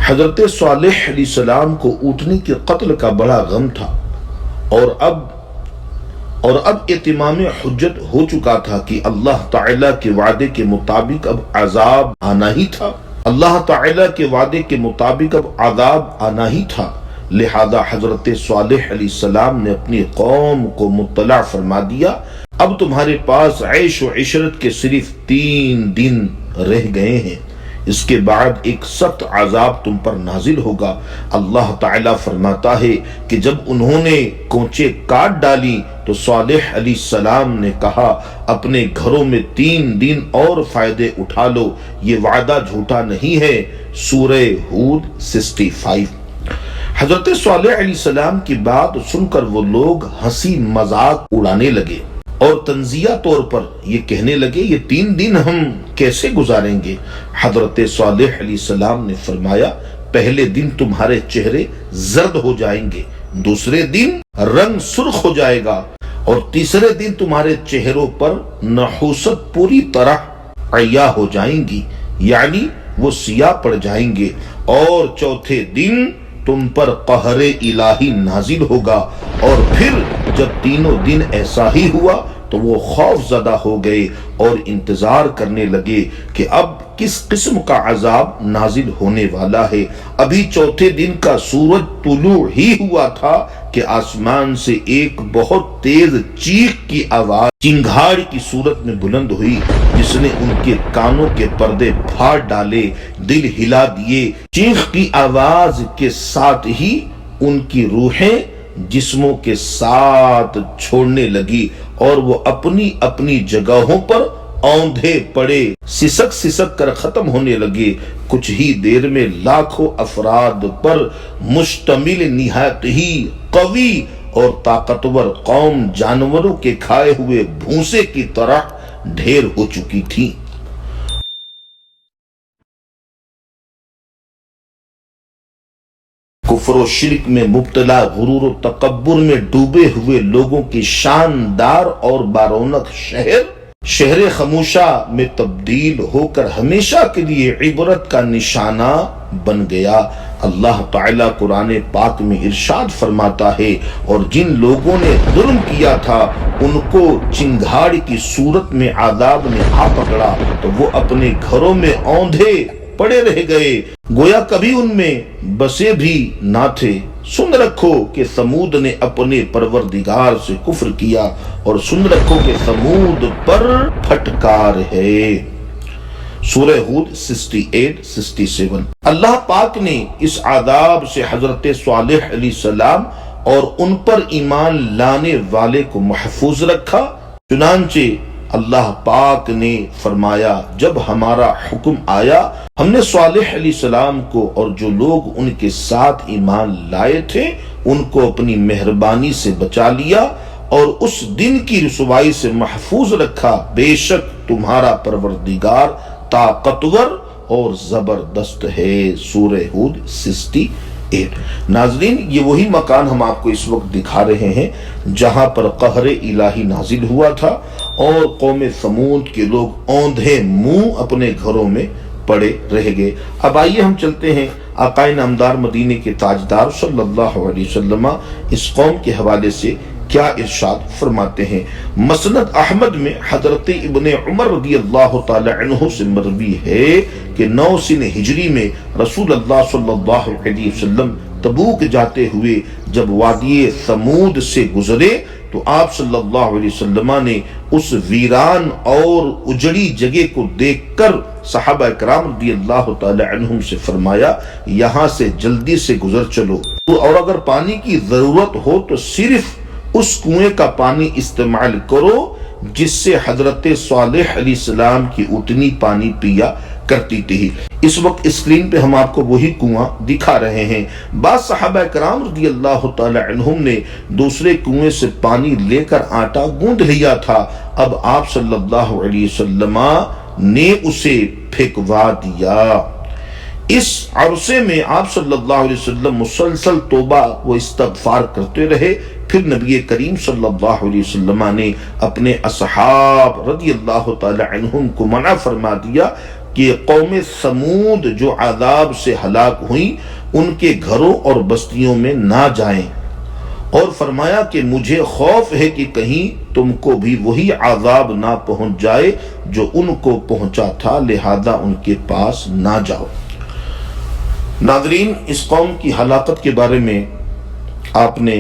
حضرت صالح علیہ السلام کو اونٹنی کے قتل کا بڑا غم تھا، اور اب اتمام حجت ہو چکا تھا کہ اللہ تعالیٰ کے وعدے کے مطابق اب عذاب آنا ہی تھا۔ اللہ تعالیٰ کے وعدے کے مطابق اب عذاب آنا ہی تھا، لہذا حضرت صالح علیہ السلام نے اپنی قوم کو مطلع فرما دیا، اب تمہارے پاس عیش و عشرت کے صرف 3 دن رہ گئے ہیں، اس کے بعد ایک سخت عذاب تم پر نازل ہوگا۔ اللہ تعالیٰ فرماتا ہے کہ جب انہوں نے کونچے کاٹ ڈالی تو صالح علیہ السلام نے کہا اپنے گھروں میں 3 دن اور فائدے اٹھا لو، یہ وعدہ جھوٹا نہیں ہے۔ سورہ ہود 65۔ حضرت صالح علیہ السلام کی بات سن کر وہ لوگ ہنسی مذاق اڑانے لگے اور تنزیہ طور پر یہ کہنے لگے یہ 3 دن ہم کیسے گزاریں گے؟ حضرت صالح علیہ السلام نے فرمایا پہلے دن تمہارے چہرے زرد ہو جائیں گے، دوسرے دن رنگ سرخ ہو جائے گا، اور تیسرے دن تمہارے چہروں پر نحوست پوری طرح عیاں ہو جائیں گی، یعنی وہ سیاہ پڑ جائیں گے، اور چوتھے دن تم پر قہر الہی نازل ہوگا۔ اور پھر جب تینوں دن ایسا ہی ہوا تو وہ خوف زدہ ہو گئے اور انتظار کرنے لگے کہ اب کس قسم کا عذاب نازل ہونے والا ہے۔ ابھی چوتھے دن کا سورج طلوع ہی ہوا تھا کہ آسمان سے ایک بہت تیز چیخ کی آواز چنگھاڑ کی صورت میں بلند ہوئی، جس نے ان کے کانوں کے پردے پھاڑ ڈالے، دل ہلا دیے۔ چیخ کی آواز کے ساتھ ہی ان کی روحیں جسموں کے ساتھ چھوڑنے لگی اور وہ اپنی اپنی جگہوں پر اوندھے پڑے، سسک سسک کر ختم ہونے لگے۔ کچھ ہی دیر میں لاکھوں افراد پر مشتمل نہایت ہی قوی اور طاقتور قوم جانوروں کے کھائے ہوئے بھوسے کی طرح ڈھیر ہو چکی تھی۔ کفر و شرک میں مبتلا، غرور و تکبر میں ڈوبے ہوئے لوگوں کی شاندار اور بارونق شہر خموشہ میں تبدیل ہو کر ہمیشہ کے لیے عبرت کا نشانہ بن گیا۔ اللہ تعالیٰ قرآن پاک میں ارشاد فرماتا ہے اور جن لوگوں نے ظلم کیا تھا ان کو چنگھاڑ کی صورت میں عذاب نے آ پکڑا تو وہ اپنے گھروں میں اوندھے پڑے رہ گئے، گویا کبھی ان میں بسے بھی نہ تھے۔ سن رکھو کہ ثمود نے اپنے پروردگار سے کفر کیا، اور سن رکھو کہ ثمود پر پھٹکار ہے۔ سورہ ہود 68-67۔ اللہ پاک نے اس عذاب سے حضرت صالح علیہ السلام اور ان پر ایمان لانے والے کو محفوظ رکھا۔ چنانچہ اللہ پاک نے فرمایا جب ہمارا حکم آیا ہم نے صالح علیہ السلام کو اور جو لوگ ان کے ساتھ ایمان لائے تھے ان کو اپنی مہربانی سے بچا لیا اور اس دن کی رسوائی سے محفوظ رکھا۔ بے شک تمہارا پروردگار طاقتور اور زبردست ہے۔ سورہ ہود 68۔ ناظرین، یہ وہی مکان ہم آپ کو اس وقت دکھا رہے ہیں جہاں پر قہر الہی نازل ہوا تھا اور قوم ثمود کے لوگ اوندھے منہ اپنے گھروں میں پڑے رہ گئے۔ اب آئیے ہم چلتے ہیں آقا نامدار مدینے کے تاجدار صلی اللہ علیہ وسلم اس قوم کے حوالے سے کیا ارشاد فرماتے ہیں۔ مسند احمد میں حضرت ابن عمر رضی اللہ تعالی عنہ سے مروی ہے کہ 9 سن ہجری میں رسول اللہ صلی اللہ علیہ وسلم تبوک جاتے ہوئے جب وادی ثمود سے گزرے تو آپ صلی اللہ علیہ وسلم نے اس ویران اور اجڑی جگہ کو دیکھ کر صحابہ کرام رضی اللہ تعالی عنہم سے فرمایا یہاں سے جلدی سے گزر چلو، اور اگر پانی کی ضرورت ہو تو صرف اس کنویں کا پانی استعمال کرو جس سے حضرت صالح علیہ السلام کی اونٹنی پانی پیا کرتی تھی۔ اس وقت اسکرین پہ ہم آپ کو وہی کنواں دکھا رہے ہیں۔ بعض صحابہ کرام رضی اللہ تعالی عنہم نے دوسرے کنویں سے پانی لے کر آٹا گوندھ لیا تھا، اب آپ صلی اللہ علیہ وسلم نے اسے پھینکوا دیا۔ اس عرصے میں آپ صلی اللہ علیہ وسلم مسلسل توبہ و استغفار کرتے رہے۔ پھر نبی کریم صلی اللہ علیہ وسلم نے اپنے اصحاب رضی اللہ تعالی عنہم کو منع فرما دیا کہ قوم سمود جو عذاب سے ہلاک ہوئی ان کے گھروں اور بستیوں میں نہ جائیں، اور فرمایا کہ مجھے خوف ہے کہ کہیں تم کو بھی وہی عذاب نہ پہنچ جائے جو ان کو پہنچا تھا، لہذا ان کے پاس نہ جاؤ۔ ناظرین، اس قوم کی ہلاکت کے بارے میں آپ نے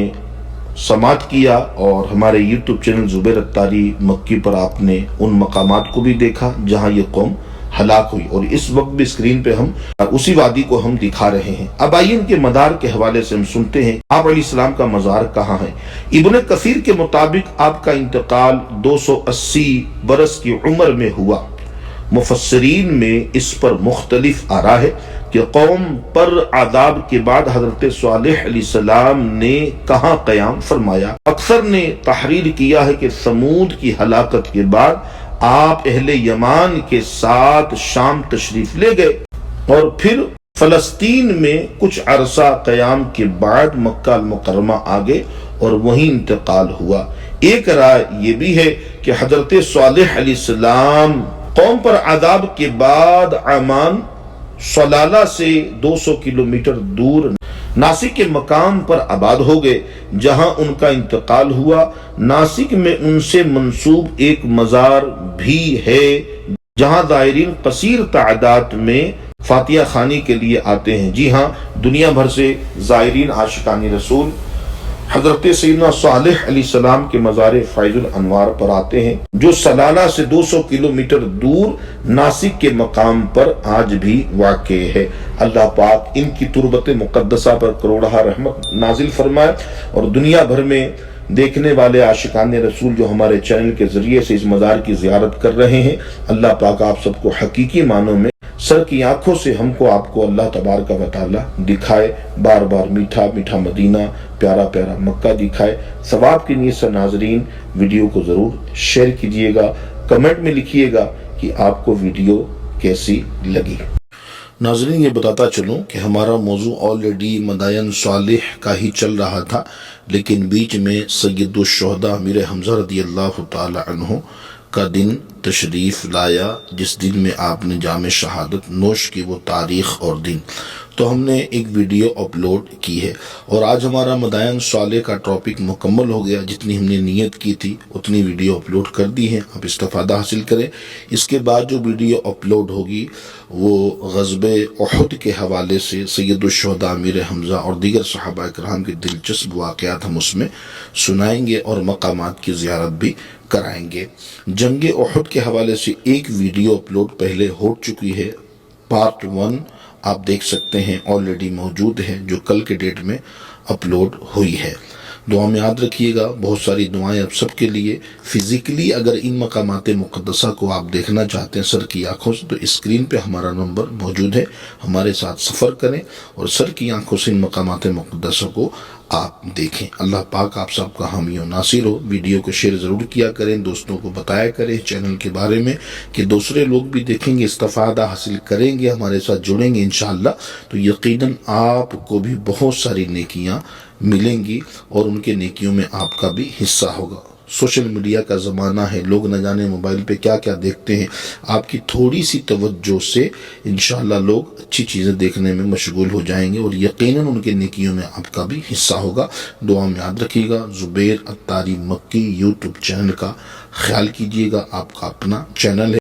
سماعت کیا، اور ہمارے یوٹیوب چینل زبیر اتاری مکی پر آپ نے ان مقامات کو بھی دیکھا جہاں یہ قوم ہلاک ہوئی، اور اس وقت بھی اسکرین پہ ہم اسی وادی کو ہم دکھا رہے ہیں۔ اب آئیے ان کے مدار کے حوالے سے ہم سنتے ہیں آپ علیہ السلام کا مزار کہاں ہے۔ ابن کثیر کے مطابق آپ کا انتقال 280 برس کی عمر میں ہوا۔ مفسرین میں اس پر مختلف آراء ہے کہ قوم پر عذاب کے بعد حضرت صالح علیہ السلام نے کہاں قیام فرمایا۔ اکثر نے تحریر کیا ہے کہ سمود کی ہلاکت کے بعد آپ اہل یمان کے ساتھ شام تشریف لے گئے، اور پھر فلسطین میں کچھ عرصہ قیام کے بعد مکہ المکرمہ آگے اور وہیں انتقال ہوا۔ ایک رائے یہ بھی ہے کہ حضرت صالح علیہ السلام قوم پر عذاب کے بعد عمان صلالہ سے 200 کلومیٹر دور ناسک کے مقام پر آباد ہو گئے جہاں ان کا انتقال ہوا۔ ناسک میں ان سے منسوب ایک مزار بھی ہے جہاں زائرین کثیر تعداد میں فاتحہ خوانی کے لیے آتے ہیں۔ جی ہاں، دنیا بھر سے زائرین عاشقان رسول حضرت سیدنا صالح علیہ السلام کے مزار فیض الانوار پر آتے ہیں، جو صلالہ سے 200 کلومیٹر دور ناسک کے مقام پر آج بھی واقع ہے۔ اللہ پاک ان کی تربت مقدسہ پر کروڑہ رحمت نازل فرمائے، اور دنیا بھر میں دیکھنے والے عاشقان رسول جو ہمارے چینل کے ذریعے سے اس مزار کی زیارت کر رہے ہیں، اللہ پاک آپ سب کو حقیقی معنوں میں سر کی آنکھوں سے ہم کو آپ کو اللہ تبارک و تعالی دکھائے، بار بار میٹھا میٹھا مدینہ، پیارا پیارا مکہ دکھائے۔ ثواب کی نیت سے ناظرین ویڈیو کو ضرور شیئر کیجئے گا، کمنٹ میں لکھیے گا کہ آپ کو ویڈیو کیسی لگی۔ ناظرین، یہ بتاتا چلوں کہ ہمارا موضوع آلریڈی مدائن صالح کا ہی چل رہا تھا، لیکن بیچ میں سید الشہداء امیر حمزہ رضی اللہ تعالی عنہ کا دن تشریف لایا، جس دن میں آپ نے جام شہادت نوش کی، وہ تاریخ اور دن تو ہم نے ایک ویڈیو اپلوڈ کی ہے، اور آج ہمارا مدائن صالح کا ٹاپک مکمل ہو گیا۔ جتنی ہم نے نیت کی تھی اتنی ویڈیو اپلوڈ کر دی ہے، آپ استفادہ حاصل کریں۔ اس کے بعد جو ویڈیو اپلوڈ ہوگی وہ غزوہ احد کے حوالے سے سید الشہداء امیر حمزہ اور دیگر صحابہ کرام کے دلچسپ واقعات ہم اس میں سنائیں گے، اور مقامات کی زیارت بھی کرائیں گے۔ جنگ احد کے حوالے سے ایک ویڈیو اپلوڈ پہلے ہو چکی ہے، پارٹ 1 آپ دیکھ سکتے ہیں، آلریڈی موجود ہے، جو کل کے ڈیٹ میں اپلوڈ ہوئی ہے۔ دعا میں یاد رکھیے گا، بہت ساری دعائیں آپ سب کے لیے۔ فزیکلی اگر ان مقامات مقدسہ کو آپ دیکھنا چاہتے ہیں سر کی آنکھوں سے، تو اسکرین پہ ہمارا نمبر موجود ہے، ہمارے ساتھ سفر کریں اور سر کی آنکھوں سے ان مقامات مقدسہ کو آپ دیکھیں۔ اللہ پاک آپ سب کا حامی و ناصر ہو۔ ویڈیو کو شیئر ضرور کیا کریں، دوستوں کو بتایا کریں چینل کے بارے میں، کہ دوسرے لوگ بھی دیکھیں گے، استفادہ حاصل کریں گے، ہمارے ساتھ جڑیں گے انشاءاللہ، تو یقیناً آپ کو بھی بہت ساری نیکیاں ملیں گی، اور ان کے نیکیوں میں آپ کا بھی حصہ ہوگا۔ سوشل میڈیا کا زمانہ ہے، لوگ نہ جانے موبائل پہ کیا کیا دیکھتے ہیں۔ آپ کی تھوڑی سی توجہ سے انشاءاللہ لوگ اچھی چیزیں دیکھنے میں مشغول ہو جائیں گے، اور یقیناً ان کے نیکیوں میں آپ کا بھی حصہ ہوگا۔ دعا میں یاد رکھیے گا۔ زبیر اتاری مکی یوٹیوب چینل کا خیال کیجیے گا، آپ کا اپنا چینل ہے۔